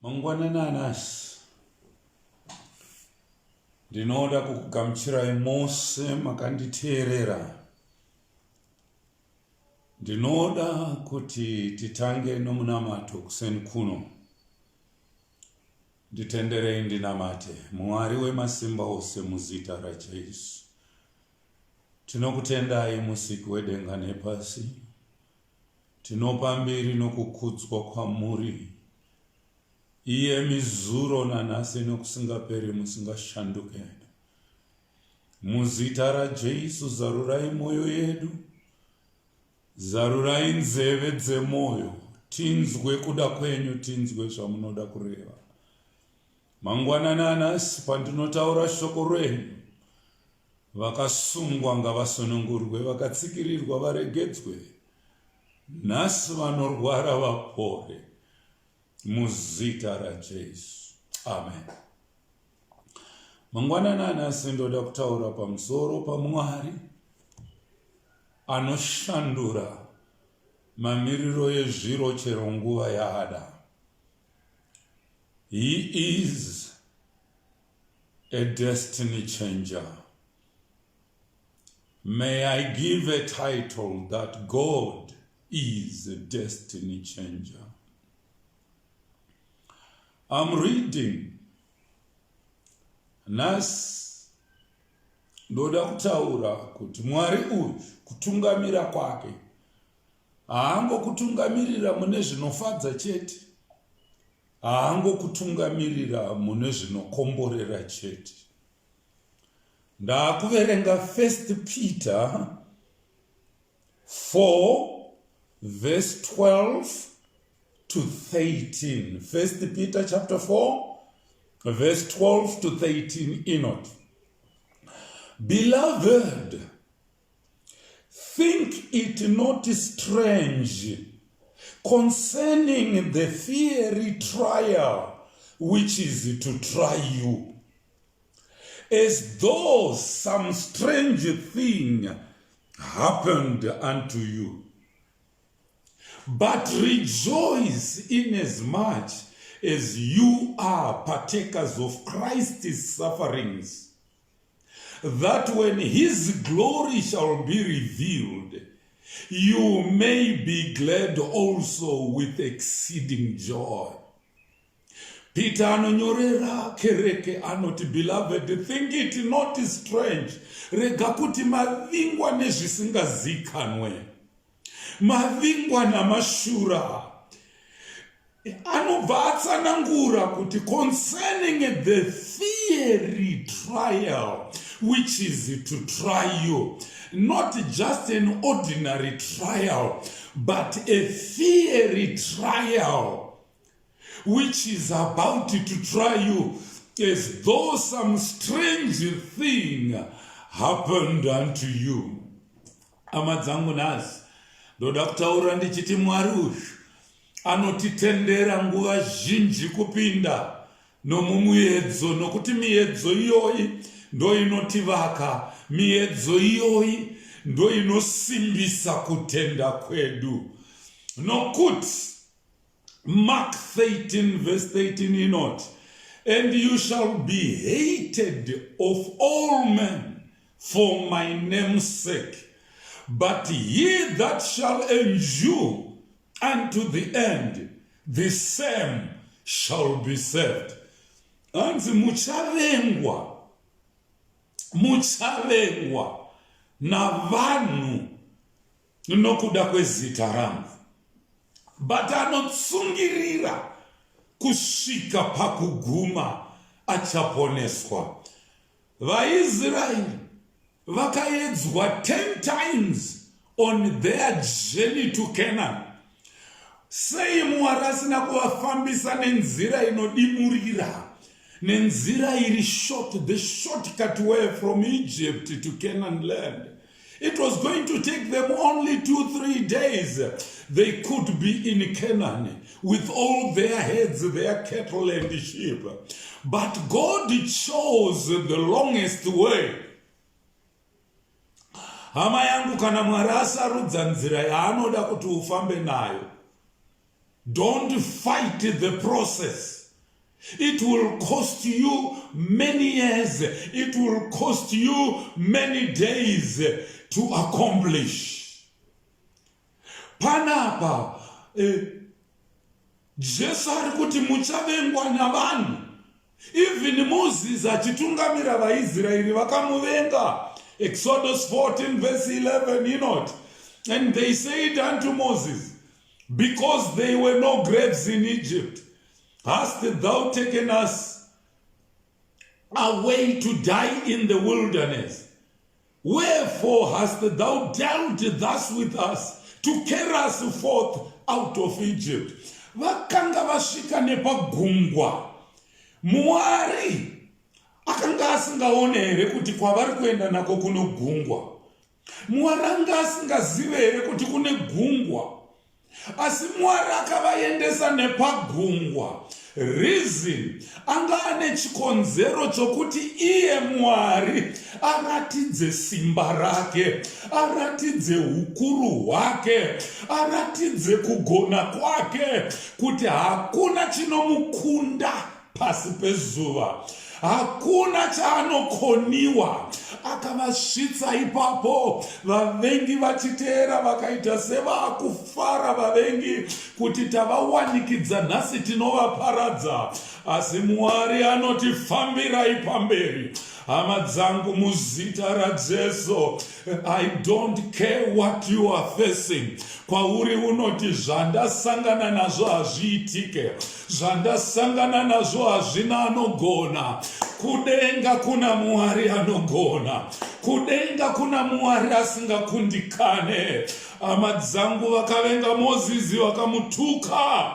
Mangwanana anasi ndinoda kukugamuchirai mose makanditeerera. Ndinoda kuti titange nomunamato kuseni kuno. Nditenderei ndinamate. Mwari wemasimba ose muzita raJesu. Tinokutendai musiki wedenga nepasi. Tinopa mbiri nokukudzwa kwamuri. Iye mizuro nanhasi nokusingaperi musingashanduke. Muzita raJesu zarurai moyo yedu. Zarurai nzeve dzemoyo. Tinzwe kuda kwenyu, tinzwe zvamunoda kureva. Mangwanana anasi pandinotaura shoko renyu, vakasungwa ngavasunungurwe, vakatsikirirwa varegedzwe. Nhasi vanorwara vapore. Muzita raJesu. Amen. Mangwanana anasi ndoda kutaura pamusoro paMwari anoshandura mamiriro ezviro chero nguva yaada. He is a destiny changer. May I give a title that God is a destiny changer. I'm reading Nas ndoda kutaura kuti Mwari uyu kutungamira kwake haangokutungamirira mune zvinofadza chete, haangokutungamirira mune zvinokomborera chete. Ndakuverenga 1 Peter 4 verse 12 to 13. 1 Peter chapter 4 verse 12 to 13 inot. Beloved, think it not strange concerning the fiery trial which is to try you, as though some strange thing happened unto you. But rejoice inasmuch as you are partakers of Christ's sufferings, that when his glory shall be revealed, you may be glad also with exceeding joy. Peter anonyorera kereke anoti, beloved, think it not strange. Rega kuti mavingwa nezvisingazikanwe, mavingwa namashura, anobva atsanangura kuti concerning the fiery trial which is to try you, not just an ordinary trial, but a fiery trial which is about to try you, as though some strange thing happened unto you. Amadzangu nasi ndoda kutaura ndichiti Mwari uyu anotitendera nguva zhinji kupinda nomumuedzo, nokuti miedzo iyoyi ndo inotivaka, miedzo iyoyi ndo inosimbisa kutenda kwedu. Nokuti Mark 13 verse 13 inot, and you shall be hated of all men for my name's sake, but he that shall endure unto the end, the same shall be saved. Anzi muchavengwa na vanhu nokuda kwezita rangu, but anotsungirira kusvika pakuguma achaponeswa. VaIsraeri vakaedzwa 10 times on their journey to Canaan. Sei Mwari asina kuvafambisa nenzira inodimurira, nenzira iri short, the shortcut way from Egypt to Canaan land? It was going to take them only 2-3 days. They could be in Canaan with all their heads, their cattle and sheep. But God chose the longest way. Hama yangu kana Mwari asarudza nzira yaanoda kuti ufambe nayo, don't fight the process. It will cost you many years. It will cost you many days to accomplish. Panapa, Jesu ari kuti muchavengwa navanhu. Even Moses achitungamira vaIsraeri vakamuvenga. Exodus 14 verse 11, you know. And they said unto Moses, because there were no graves in Egypt, hast thou taken us away to die in the wilderness? Wherefore hast thou dealt thus with us, to carry us forth out of Egypt? Vakanga vasvika nepagungwa. Mwari akanga asingaone here kuti kwavari kuenda nako kuno gungwa. Mwari anga asingazive here kuti kune gungwa. Asi Mwari akavaendesa nepagungwa. Reason anga ane chikonzero chokuti iye Mwari aratidze simba rake, aratidze ukuru hwake, aratidze kugona kwake, kuti hakuna chinomukunda pasi pezuva, hakuna chaanokoniwa. Akavasvitsa ipapo, vavengi vachiteera vakaita sevakufara vavengi kuti tavawanikidza nhasi tinovaparadza. Asi Mwari anoti fambirai pamberi. Hama dzangu muzita raJesu, I don't care what you are facing. Kwauri unoti zvandasangana nazvo hazviitike, zvandasangana nazvo hazvina anogona. Kudenga kuna Mwari anogona, kudenga kuna Mwari asingakundikane. Hama dzangu vakavenga Mozisi vakamutuka,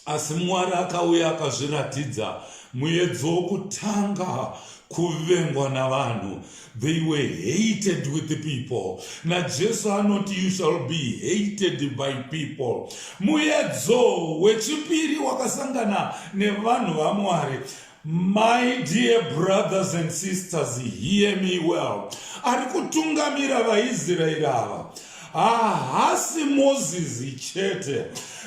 asi Mwari akauya akazviratidza. Muedzo wokutanga kuvengwa navanhu. They were hated with the people. NaJesu anoti you shall be hated by people. Muedzo wechipiri wakasangana nevanhu vaMwari. My dear brothers and sisters, hear me well. Ari kutungamira vaIsraeri ava hahasi Mozisi chete.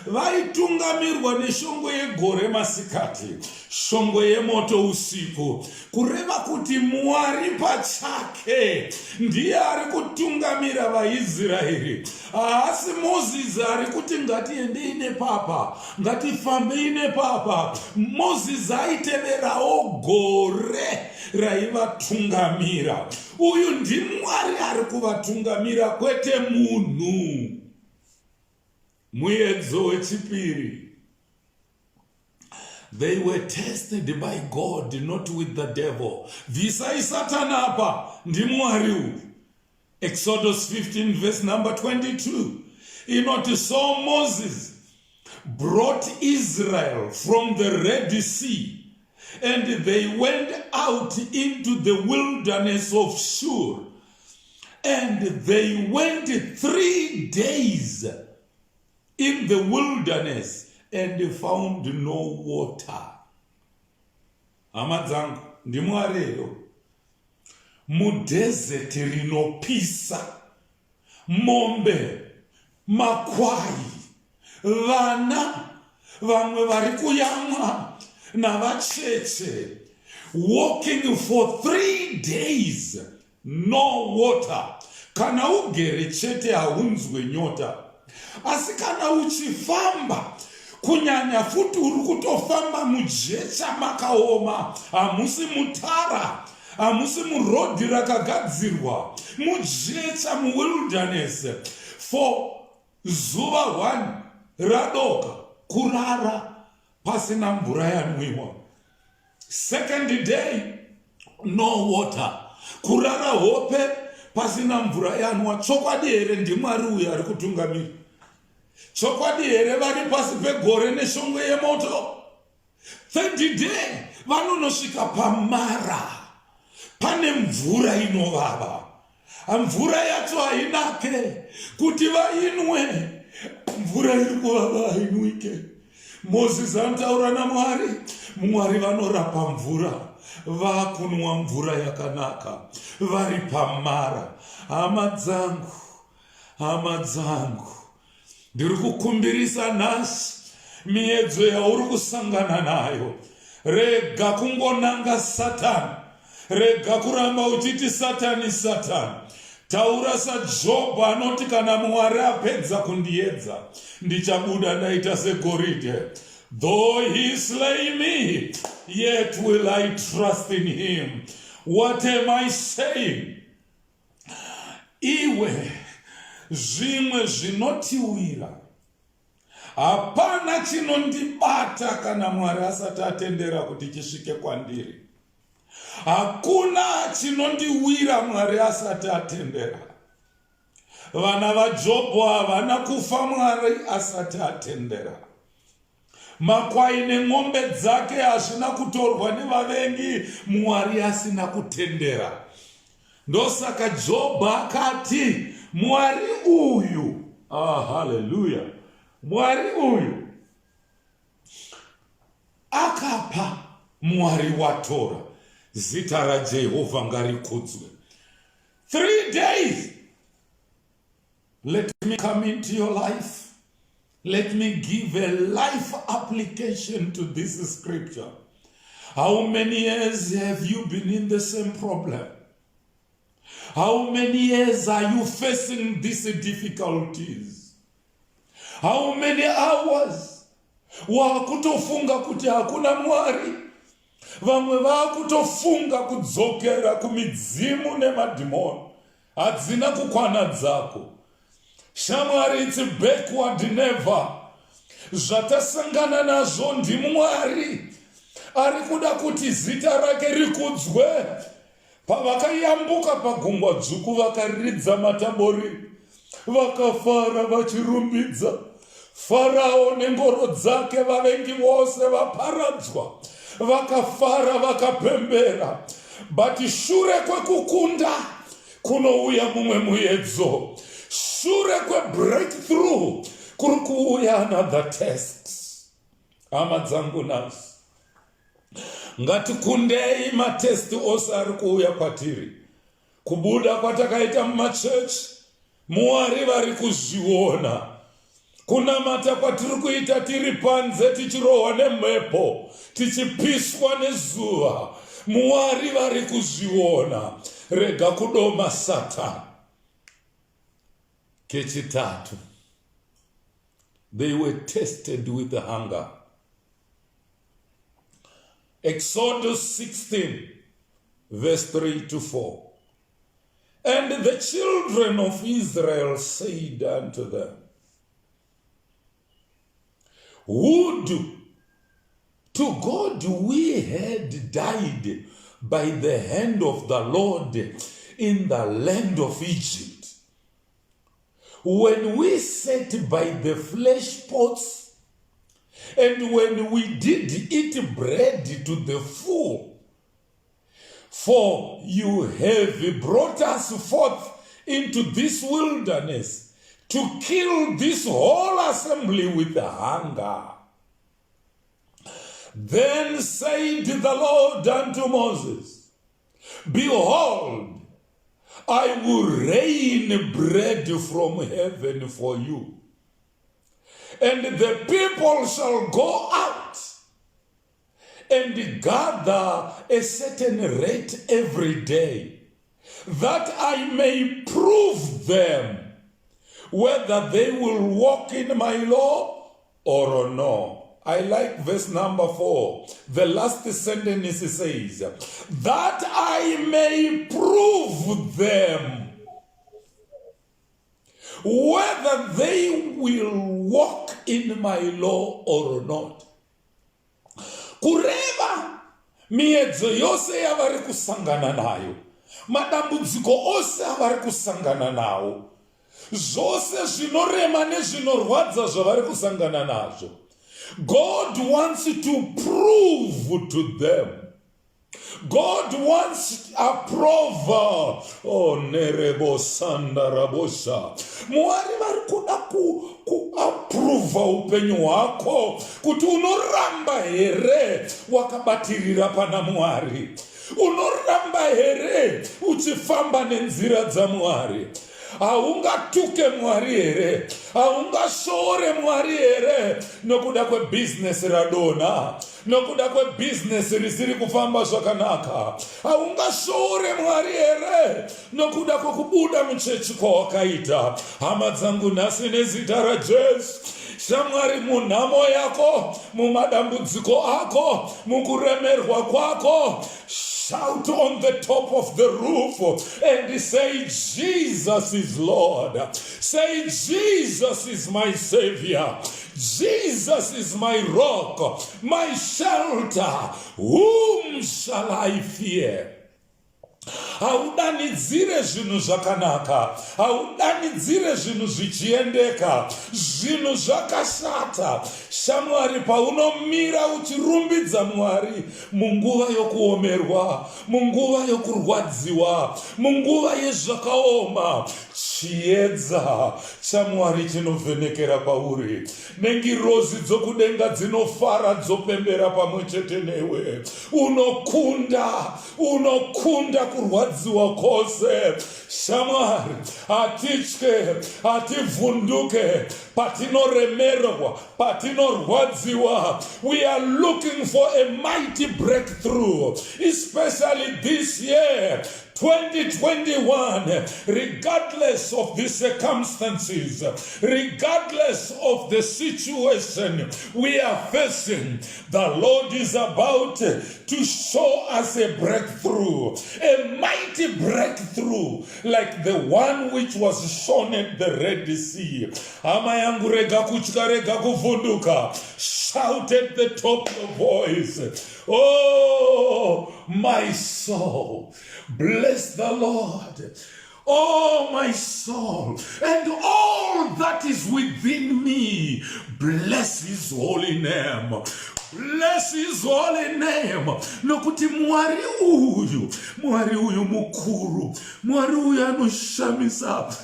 Vaitungamirwa neshongwe yegore masikati, shongwe yemoto usiku, kureva kuti Mwari pachake ndiye ari kutungamira vaIsraeri. Asi Mozisi ari kuti ngatiendei nepapa, ngatifambei nepapa. Mozisi aiteverawo gore raivatungamira. Uyu ndiMwari ari kuvatungamira, kwete munhu. Muedzo wechipiri. They were tested by God, not with the devil. Visai Satan apa, ndiMwari uyu. Exodus 15 verse number 22. Inoti so Moses brought Israel from the Red Sea, and they went out into the wilderness of Shur, and they went 3 days in the wilderness and found no water. Amadzangu ndiMwari mudesert rinopisa, mombe, makwai, vana vamwe vari kuyamwa navacheche, walking for 3 days, no water. Kana ugere chete haunzwe nyota. Asi kana uchifamba, kunyanya futi uri kutofamba mujecha makaoma, hamusi mutara, hamusi murodhi rakagadzirwa, mujecha muwilderness, for zuva 1 radoka, kurara pasina mvura yanwiwa. Second day, no water, kurara hope pasina mvura yanwa. Chokwadi here ndiMwari uyu ari kutungamira? Chokwadi here vari pasi pegore neshongwe yemoto? 30 day vanonosvika pamara, pane mvura inovava. Mvura yacho hainake kuti vainwe, mvura iri kuvava hainwike. Mozisi anotaura naMwari, Mwari vanorapa mvura, vakunwa mvura yakanaka, vari pamara. Hama dzangu, ndiri kukumbirisa nhasi miedzo yauri kusangana nayo. Rega kungonanga Satani. Rega kuramba uchiti Satani, Satani. Taura saJobho anoti kana Mwari apedza kundiedza, ndichabuda ndaita segoridhe. Though he slay me, yet will I trust in him. What am I saying? Iwe zvimwe zvinotiwira, hapana chinondibata kana Mwari asati atendera kuti chisvike kwandiri. Hakuna chinondiwira Mwari asati atendera. Vana vaJobho havana kufa Mwari asati atendera. Makwai neng'ombe dzake hazvina kutorwa nevavengi Mwari asina kutendera. Ndosaka Jobho akati Mwari uyu, haleluya, Mwari uyu akapa, Mwari watora. Zita raJehovha ngarikudzwe. 3 days. Let me come into your life. Let me give a life application to this scripture. How many years have you been in the same problem? How many years are you facing these difficulties? How many hours wakutofunga kuti hakuna Mwari? Vamwe vakutofunga kudzokera kumidzimu nemadhimoni, hadzina kukwana dzako. Shamwari, it's backward never. Zvatasangana nazvo ndiMwari ari kuda kuti zita rake rikudzwe. Pavakayambuka pagungwa dzvuku vakaridza matabori, vakafara vachirumbidza. Farao nengoro dzake vavengi vose vaparadzwa, vakafara vakapembera. But shure kwekukunda kunouya mumwe muedzo. Shure kwebreakthrough kuri kuuya another test. Hama dzangu nazo, ngatikundei matesti ose ari kuuya kwatiri. Kubuda kwatakaita mumachechi, Mwari vari kuzviona. Kunamata kwatiri kuita tiri panze, tichirohwa nemhepo, tichipiswa nezuva, Mwari vari kuzviona. Rega kudoma Satani. Kechitatu, they were tested with hunger. Exodus 16, verse 3 to 4. And the children of Israel said unto them, would to God we had died by the hand of the Lord in the land of Egypt, when we sat by the flesh pots, and when we did eat bread to the full. For you have brought us forth into this wilderness to kill this whole assembly with hunger. Then said the Lord unto Moses, behold, I will rain bread from heaven for you, and the people shall go out and gather a certain rate every day, that I may prove them whether they will walk in my law or no. I like verse number 4. The last sentence says, that I may prove them whether they will walk in my law or not. Kureva miedzo yose yavari kusangana nayo, madambudziko ose avari kusangana nawo, zvose zvinorema nezvinorwadza zvavari kusangana nazvo, God wants to prove to them. God wants approval. Oh, nerebo sanda rabosha. Mwari vari kuda kuapprova upenyu hwako, kuti unoramba here wakabatirira pana Mwari, unoramba here uchifamba nenzira dzaMwari. haungatuke Mwari here, haungashore Mwari here nokuda kwebusiness radona, nokuda kwebusiness risiri kufamba zvakanaka, haungashore Mwari here nokuda kwekubuda muchechi kwawakaita. Hama dzangu nhasi nezita raJesu, Shamwari munhamo yako, mumadambudziko ako, mukuremerwa kwako, shout on the top of the roof and say, Jesus is Lord. Say, Jesus is my Savior. Jesus is my rock, my shelter. Whom shall I fear? Haudanidzire zvinhu zvakanaka, haudanidzire zvinhu zvichiendeka, zvinhu zvakashata. Shamwari, paunomira uchirumbidza Mwari munguva yokuomerwa, munguva yokurwadziwa, munguva yezvakaoma, chiedza chaMwari chinovhenekera pauri. Nengirozi dzokudenga dzinofara dzopembera pamwe chete newe. Unokunda kurwadziwa kwose. Shamwari, hatitye, hativhunduke patinoremerwa, patinorwadziwa. We are looking for a mighty breakthrough, especially this year 2021, regardless of the circumstances, regardless of the situation we are facing, the Lord is about to show us a breakthrough, a mighty breakthrough like the one which was shown at the Red Sea. Hama yangu rega kutya, rega kuvunduka. Shout at the top of your voice. Oh, my soul, bless the Lord. Oh, my soul, and all that is within me, bless his holy name. Bless his holy name. Nokuti Mwari uyu mukuru, Mwari uyu anoshamisa.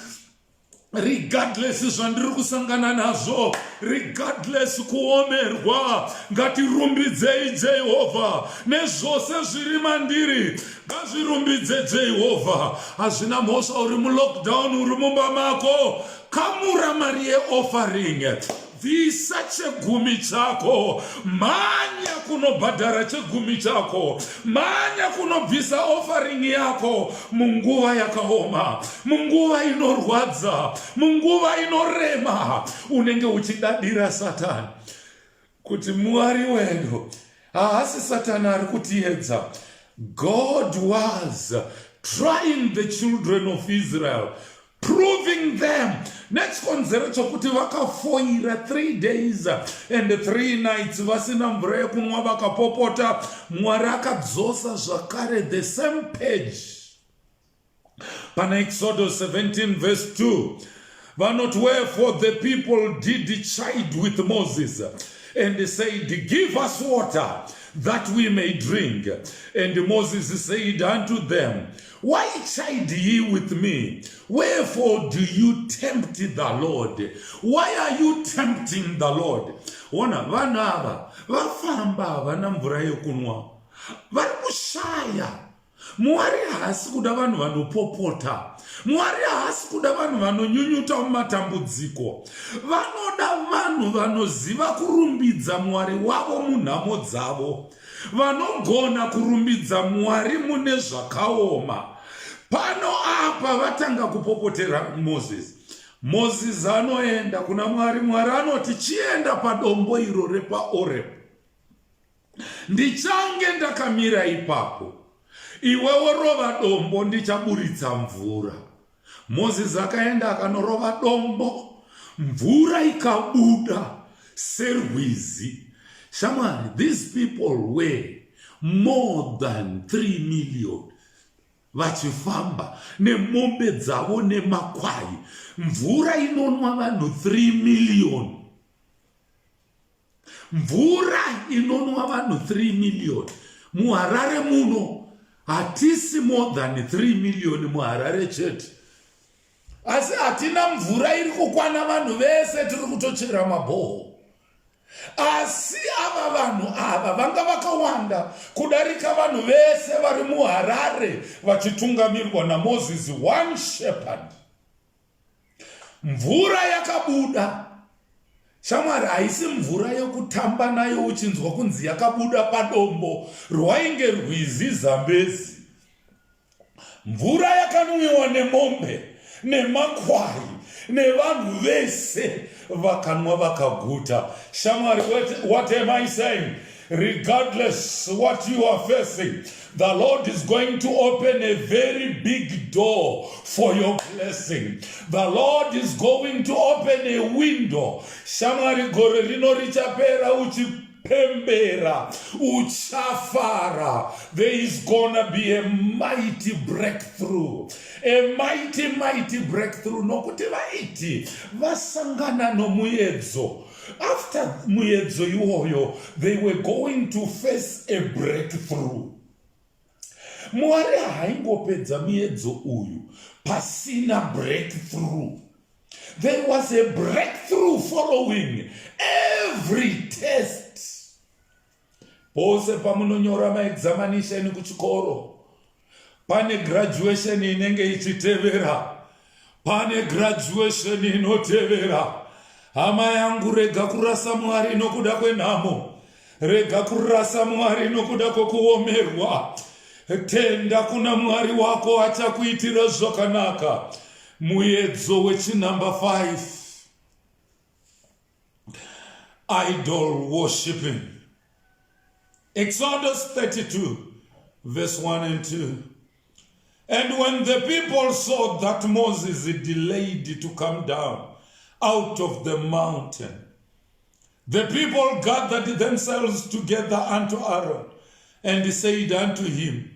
Regardless zvandiri kusangana nazvo, regardless kuomerwa, ngatirumbidzei Jehovha. Nezvose zviri mandiri, ngazvirumbidze Jehovha. Hazvina mhosva uri mulockdown, uri mumba mako, kamura mari yeoffering. Bvisa chegumi chako, manya kunobhadhara chegumi chako, manya kunobvisa offering yako munguva yakaoma, munguva inorwadza, munguva inorema. Unenge uchidadira Satani kuti Mwari wedu haasi Satani ari kutiedza. God was trying the children of Israel, proving them. Next konzero chokuti vakafoira 3 days and 3 nights vasina mvura yekunwa, vakapopota. Mwari akadzosa zvakare the same page pana Exodus 17 verse 2. Vanoti, wherefore the people did chide with Moses and said, give us water that we may drink. And Moses said unto them, why chide ye with me? Wherefore do you tempt the Lord? Why are you tempting the Lord? Ona vanhu ava vafamba havana mvura yokunwa, vari kushaya. Mwari haasi kuda vanhu vanopopota, Mwari haasi kuda vanhu vanonyunyuta mumatambudziko. Vanoda vanhu vanoziva kurumbidza Mwari wavo munhamo dzavo, vanogona kurumbidza Mwari mune zvakaoma. Pano apa vatanga kupopotera Moses anoenda kuna Mwari. Mwari anoti, chienda padombo iro repaOreb, ndichange ndakamira ipapo, iwewe rova dombo, ndichaburitsa mvura. Moses akaenda akanorova dombo, mvura ikabuda serwizi. Shamwari, these people were more than 3 million. Vachifamba nemombe dzavo nemakwai, mvura inonwa vanhu 3 million. Mvura inonwa vanhu 3 million. Muharare muno hatisi more than 3 million muharare chete. Asi hatina mvura iri kukwana vanhu vese tiri kutochera mabhoho. Asi ava vanhu ava vanga vakawanda kudarika vanhu vese vari muHarare vachitungamirirwa naMoses, one shepherd. mvura yakabuda. Shamwari, haisi mvura yokutamba nayo uchinzwa kunzi yakabuda padombo rwainge rwizi Zambezi. Mvura yakanwiwa nemombe nemakwai nevanhu vese vakanwa vakaguta. Shamwari, what am I saying? Regardless what you are facing, the Lord is going to open a very big door for your blessing. The Lord is going to open a window. Shamwari, gore rino richapera uchipembera, uchafara. There is gonna be a mighty breakthrough. A mighty breakthrough. Nokuti vaiti vasangana no muedzo. After muedzo iwoyo, they were going to face a breakthrough. Mwari haingopedza muedzo uyu pasina breakthrough. There was a breakthrough following every test. Pose pamunonyora maexamination kuchikoro, pane graduation inenge ichitevera, pane graduation inotevera. Hama yangu, rega kurasa Mwari nokuda kwenhamo, rega kurasa Mwari nokuda kwokuomerwa. Tenda kuna Mwari wako achakuitira zvakanaka. Muedzo wechinumber 5, idol worshiping. Exodus 32 verse 1 and 2. And when the people saw that Moses delayed to come down out of the mountain, the people gathered themselves together unto Aaron and said unto him,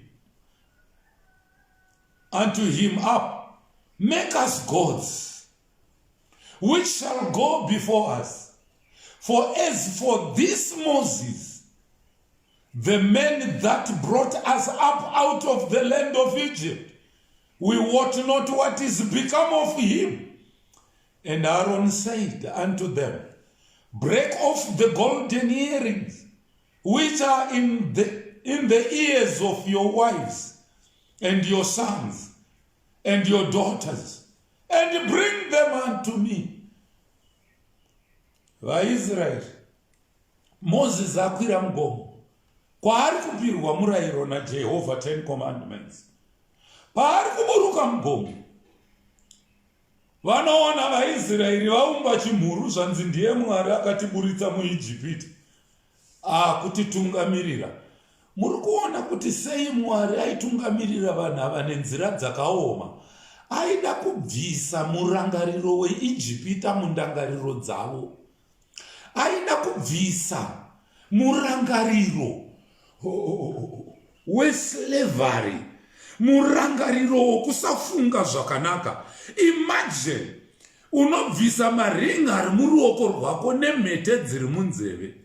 Up, make us gods, which shall go before us. For as for this Moses, the man that brought us up out of the land of Egypt, we wot not what is become of him. And Aaron said unto them, Break off the golden earrings, which are in the ears of your wives, and your sons, and your daughters, and bring them unto me. VaIsrael, Moses akwira mugomo, kwaari kupirwa murayiro naJehovha 10 commandments. Paari kuburuka mugomo, vanoona vaIsraeri vaumba chimhuru zvanzi ndiye Mwari akatiburitsa muIjipiti kutitungamirira. Muri kuona kuti sei Mwari aitungamirira vanhu ava nenzira dzakaoma. Aida kubvisa murangariro weIjipita mundangariro dzavo. Aida kubvisa murangariro weslavery, murangariro wokusafunga zvakanaka. Imagine unobvisa maringi ari muruoko rwako nemhete dziri munzeve.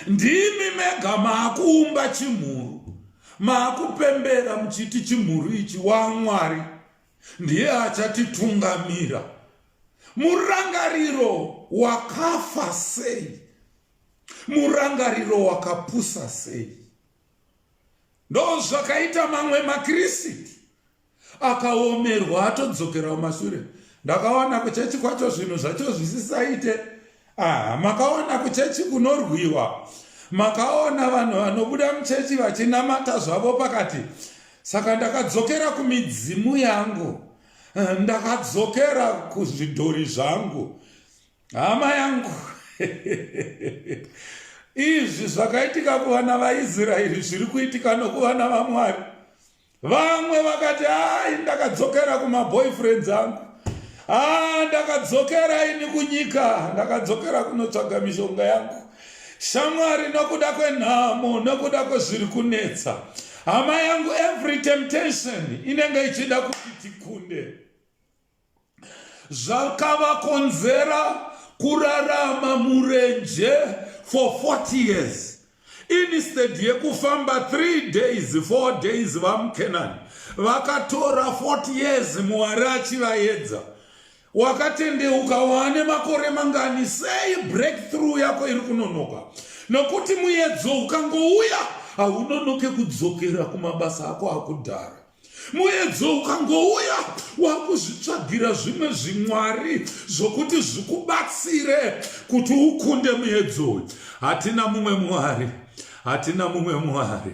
Ndimi mega maakuumba chimhuru, maakupembera muchiti chimhuru ichi waMwari ndiye achatitungamira. Murangariro wakafa sei, murangariro wakapusa sei. Ndo zvakaita mamwe maKristu akaomerwa atodzokera kumashure. Ndakaona kuchechi kwacho zvinhu zvacho zvisisaite. Makaona kuchechi kunorwiwa, makaona vanhu vanobuda muchechi vachinamata zvavo pakati. Saka ndakadzokera kumidzimu yangu, ndakadzokera kuzvidhori zvangu. Hama yangu, izvi zvakaitika kuvana vaIsraeri zviri kuitika nokuvana vaMwari. Vamwe vakati ndakadzokera kumaboyfriends angu, ndakadzokera ini kunyika, ndakadzokera kunotsvaga mishonga yangu. Shamwari, nokuda kwenhamo, nokuda kwezviri kunetsa, hama yangu, every temptation inenge ichida kuti tikunde. Zvakavakonzera kurarama murenje for 40 years. Instead yekufamba 3 days, 4 days vamuKenani, vakatora 40 years Mwari achivaedza. Wakatendeuka wane makore mangani, sei breakthrough yako iri kunonoka. Nokuti muedzo ukangouya haunonoke kudzokera kumabasa ako akudhara. Muedzo ukangouya wakuzvitsvagira zvimwe zvimwari zvokuti zvikubatsire kuti ukunde muedzo. Hatina mumwe mwari, hatina mumwe mwari,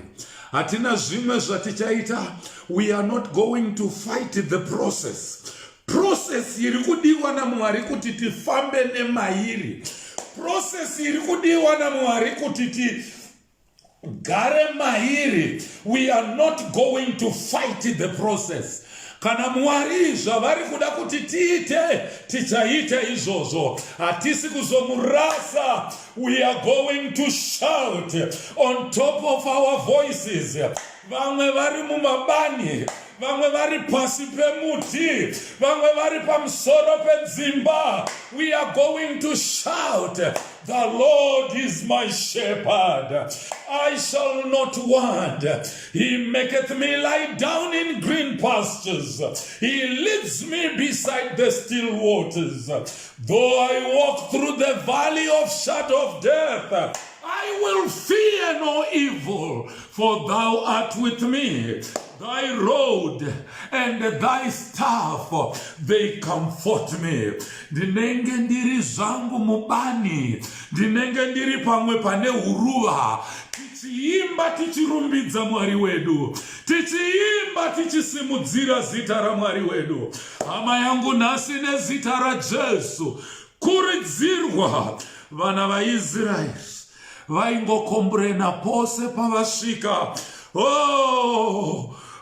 hatina zvimwe zvatichaita. We are not going to fight the process. Process iri kudiwa naMwari kuti tifambe nemairi. Process iri kudiwa naMwari kuti tigare mairi. We are not going to fight the process. Kana Mwari zvavari kuda kuti tiite, tichaite izvozvo. Hatisi kuzomurasa. We are going to shout on top of our voices. Vamwe vari mumabani, vamwe vari pasi pemuti, vamwe vari pamusoro pedzimba. We are going to shout, the Lord is my shepherd, I shall not want. He maketh me lie down in green pastures. He leads me beside the still waters. Though I walk through the valley of shadow of death, I will fear no evil, for thou art with me. Thy rod and thy staff, they comfort me. Ndinenge ndiri zvangu mubani, ndinenge ndiri pamwe pane huruva, tichiimba tichirumbidza Mwari wedu, tichiimba tichisimudzira zita raMwari wedu. Hama yangu nhasi nezita raJesu, kuridzirwa vana vaIsraeri vaingokomborena pose pavasvika.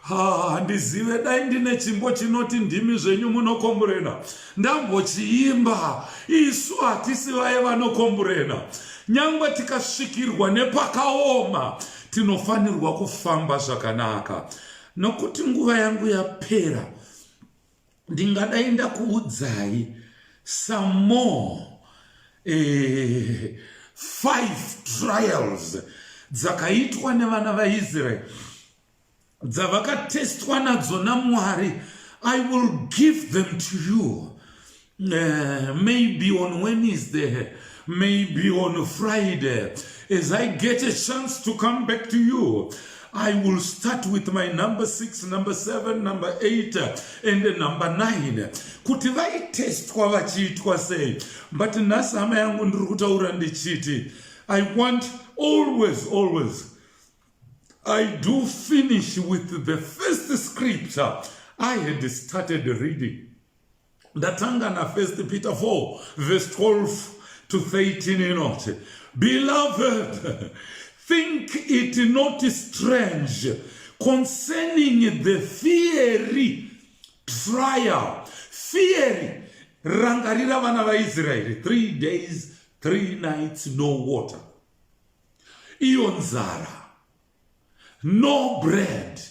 Handizive dai ndine chimbo chinoti ndimi zvenyu munokomborena, ndambochiimba. Isu hatisi vaye vanokomborena. Nyangwe tikasvikirwa nepakaoma, tinofanirwa kufamba zvakanaka. Nokuti nguva yangu yapera, ndingadai ndakuudzai some more 5 trials dzakaitwa nevana vaIsraeri, dzavakatestwa nadzo naMwari. I will give them to you, maybe on Wednesday, maybe on Friday, as I get a chance to come back to you. I will start with my number 6, number 7, number 8, and number 9. Kuti vaitestwa vachiitwa sei. But nhasi hama yangu ndiri kutaura ndichiti, I want always, I do finish with the first scripture I had started reading. Ndatanga na 1 Peter 4, verse 12 to 13. Beloved, think it not strange concerning the fiery trial. Fiery. Rangarira vana vaIsraeri, 3 days, 3 nights, no water. Iyo nzara. No bread.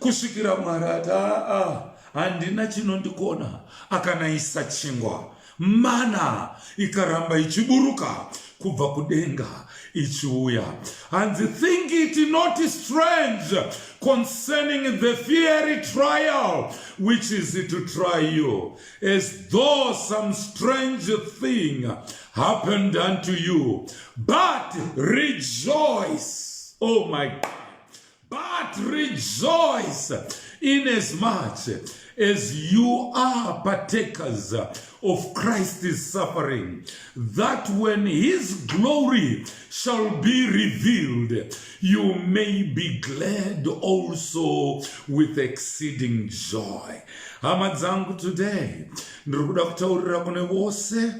Kusvikira Mwari ati handina chinondikona, akanaisa chingwa. Mana ikaramba ichiburuka kubva kudenga ichiuya. And think it not strange concerning the fiery trial which is to try you, as though some strange thing happened unto you. But rejoice, oh my God, but rejoice inasmuch as you are partakers of Christ's suffering, that when his glory shall be revealed, you may be glad also with exceeding joy. Hama dzangu today, ndiri kuda kutaurira kune vose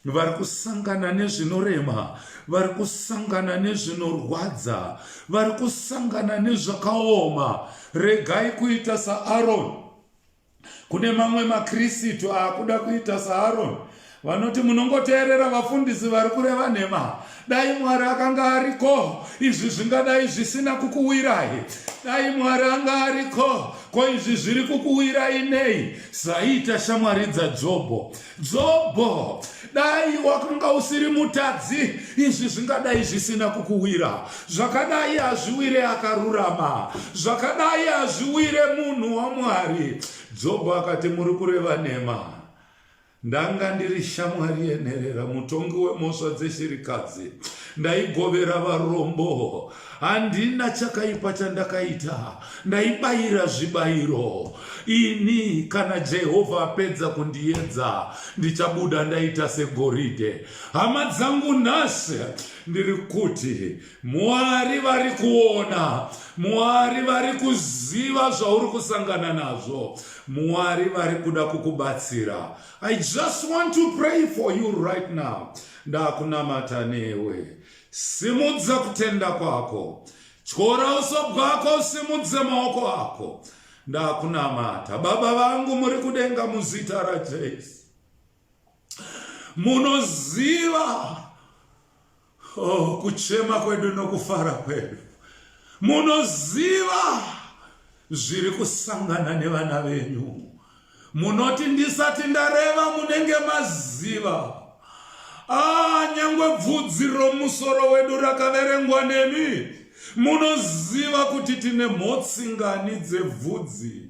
vari kusangana nezvinorema, vari kusangana nezvinorwadza, vari kusangana nezvakaoma. Regai kuita saAroni. Kune mamwe maKristu akuda kuita saAroni, vanoti munongoteerera vafundisi vari kureva nhema. Dai Mwari akanga ariko, izvi zvingadai zvisina kukuwirai. Dai Mwari anga ariko, ko izvi zviri kukuwirai nei? Zvaita shamwari dzaJobho. Jobho, dai wakanga usiri mutadzi, izvi zvingadai zvisina kukuwira. Zvakadai hazviwire akarurama, zvakadai hazviwire munhu waMwari. Jobho akati muri kureva nhema. Ndanga ndiri shamwari yenherera, mutongi wemhosva dzeshirikadzi. ndaigovera varombo, handina chakaipa chandakaita, ndaibayira zvibayiro. Ini kana Jehovha apedza kundiedza, ndichabuda ndaita segoridhe. Hama dzangu nhasi ndiri kuti Mwari vari kuona, Mwari vari kuziva zvauri kusangana nazvo, Mwari vari kuda kukubatsira. I just want to pray for you right now. Ndakunamata newe, simudza kutenda kwako, tyora uso bwako, simudze maoko ako. Ndakunamata Baba vangu muri kudenga muzita raJesu, munoziva kuchema kwedu nokufara kwedu, munoziva zviri kusangana nevana venyu. Munoti ndisati ndareva munenge maziva. Nyangwe bvudzi romusoro wedu rakaverengwa nemi, munoziva kuti tine mhotsingani dzebvudzi.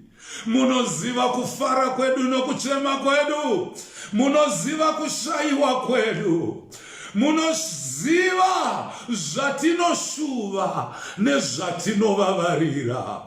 Munoziva kufara kwedu nokuchema kwedu, munoziva kushayiwa kwedu, munoziva zvatinoshuva nezvatinovavarira.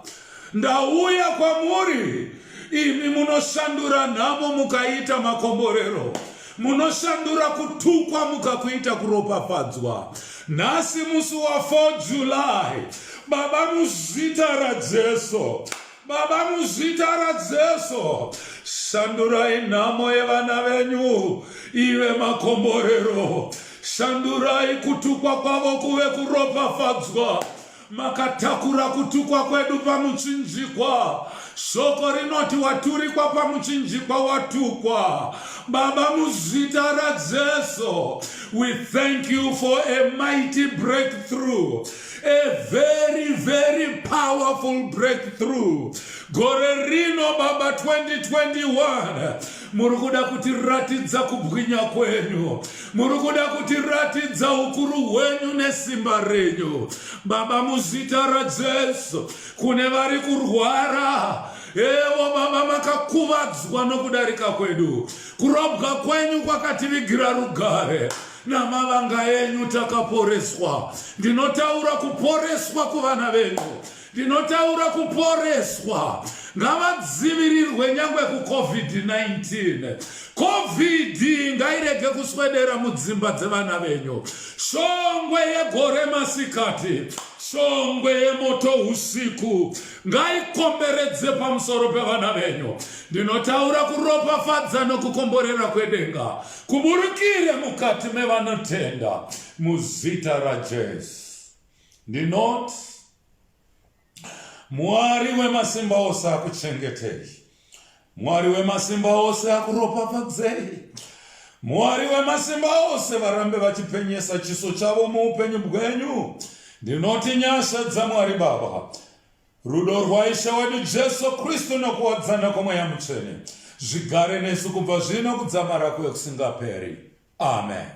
Ndauya kwamuri, imi munoshandura nhamo mukaita makomborero, munoshandura kutukwa mukakuita kuropafadzwa. Nhasi musi wa 4 July, Baba muzita raJesu, Baba muzita raJesu, shandurai nhamo yevana venyu ive makomborero. Shandurai kutukwa kwavo kuve kuropafadzwa. Makatakura kutukwa kwedu pamuchinjikwa. Shoko rinoti waturikwa pamuchinjikwa watukwa. Baba muzita raJesu, we thank you for a mighty breakthrough, a very, very powerful breakthrough. Gore rino Baba 2021, murukuda kutiratidza kubwinya kwenyu, murukuda kutiratidza ukuru hwenyu nesimba renyu. Baba muzita raJesu, kune vari kurwara, evo Baba makakuvadzwa nokudarika kwedu, kurobwa kwenyu kwakativigira rugare, namavanga enyu takaporeswa. Ndinotaura kuporeswa kuvana venyu, ndinotaura kuporeswa. Ngavadzivirirwe nyangwe kuCovid-19. Covid ngairege kuswedera mudzimba dzevana venyu. Shongwe yegore masikati, shongwe yemoto usiku, ngaikomberedze pamusoro pevana venyu. Ndinotaura kuropafadza nokukomborera kwedenga kuburukire mukati mevanotenda muzita raJesu. Ndinoti Mwari wemasimba ose akuchengetei, Mwari wemasimba ose akuropafadzei, Mwari wemasimba ose varambe vachipenyesa chiso chavo muupenyu bwenyu. Ndinoti nyasha dzaMwari Baba, rudo rwaIshe wedu Jesu Kristu nokuwadzana kwamweya mutsvene zvigare nesu kubva zvino kudzamara kwekusingaperi. Amen.